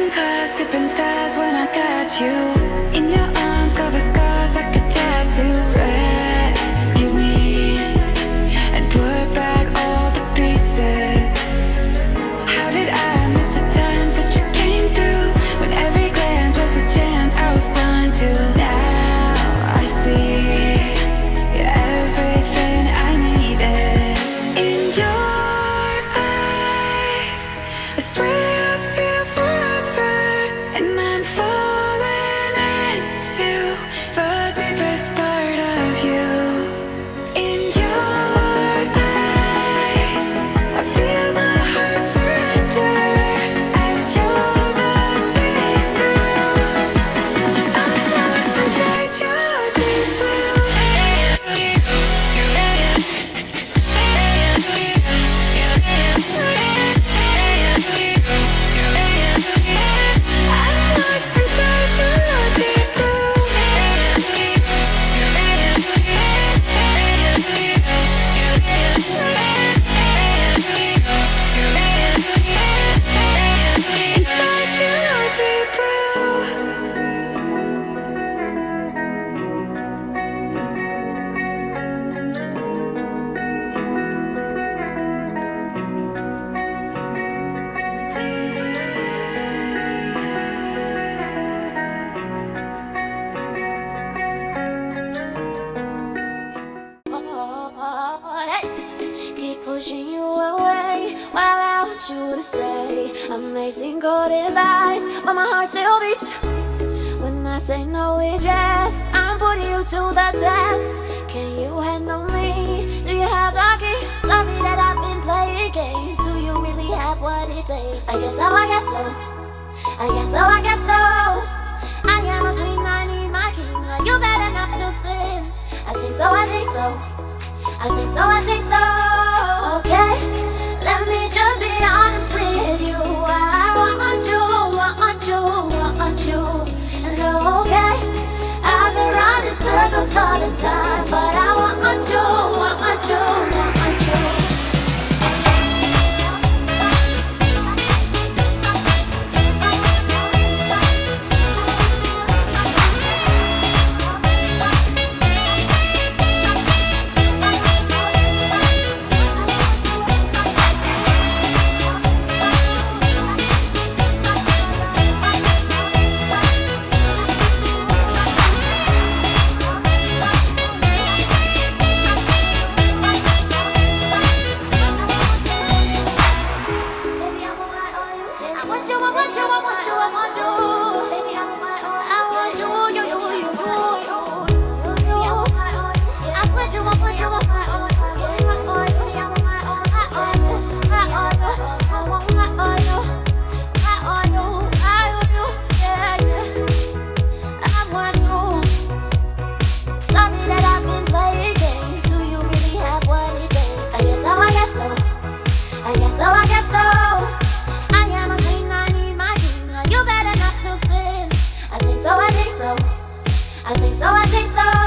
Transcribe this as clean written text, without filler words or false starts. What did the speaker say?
Racing cars, skipping stars when I got you in your arms, cover scars like a tattoo. Rescue me and put back all the pieces. How did I miss the times that you came through, when every glance was a chance I was blind to? Now I see you're everything I needed. In your eyes, I swear I feel forever, and I'm falling into the deepest part of you. In your eyes, I feel my heart surrender as your love breaks through. I'm lost inside your deep blue. I'm lost inside your deep blue. Inside your deep blue. Keep pushing you away while I want you to stay. Amazing cold as ice, but my heart still beats. When I say no, it's yes. I'm putting you to the test. Can you handle me? Do you have the key? Sorry that I've been playing games. Do you really have what it takes? I guess so, I guess so. I guess so, I guess so. I am a queen, I need my king. Are you bad enough to sin? I think so, I think so. I think so, I think so. Okay, let me just be honest with you. I want you, want you, want you. And okay, I've been running circles all the time, but I want you, want you, want you. I think so, I think so.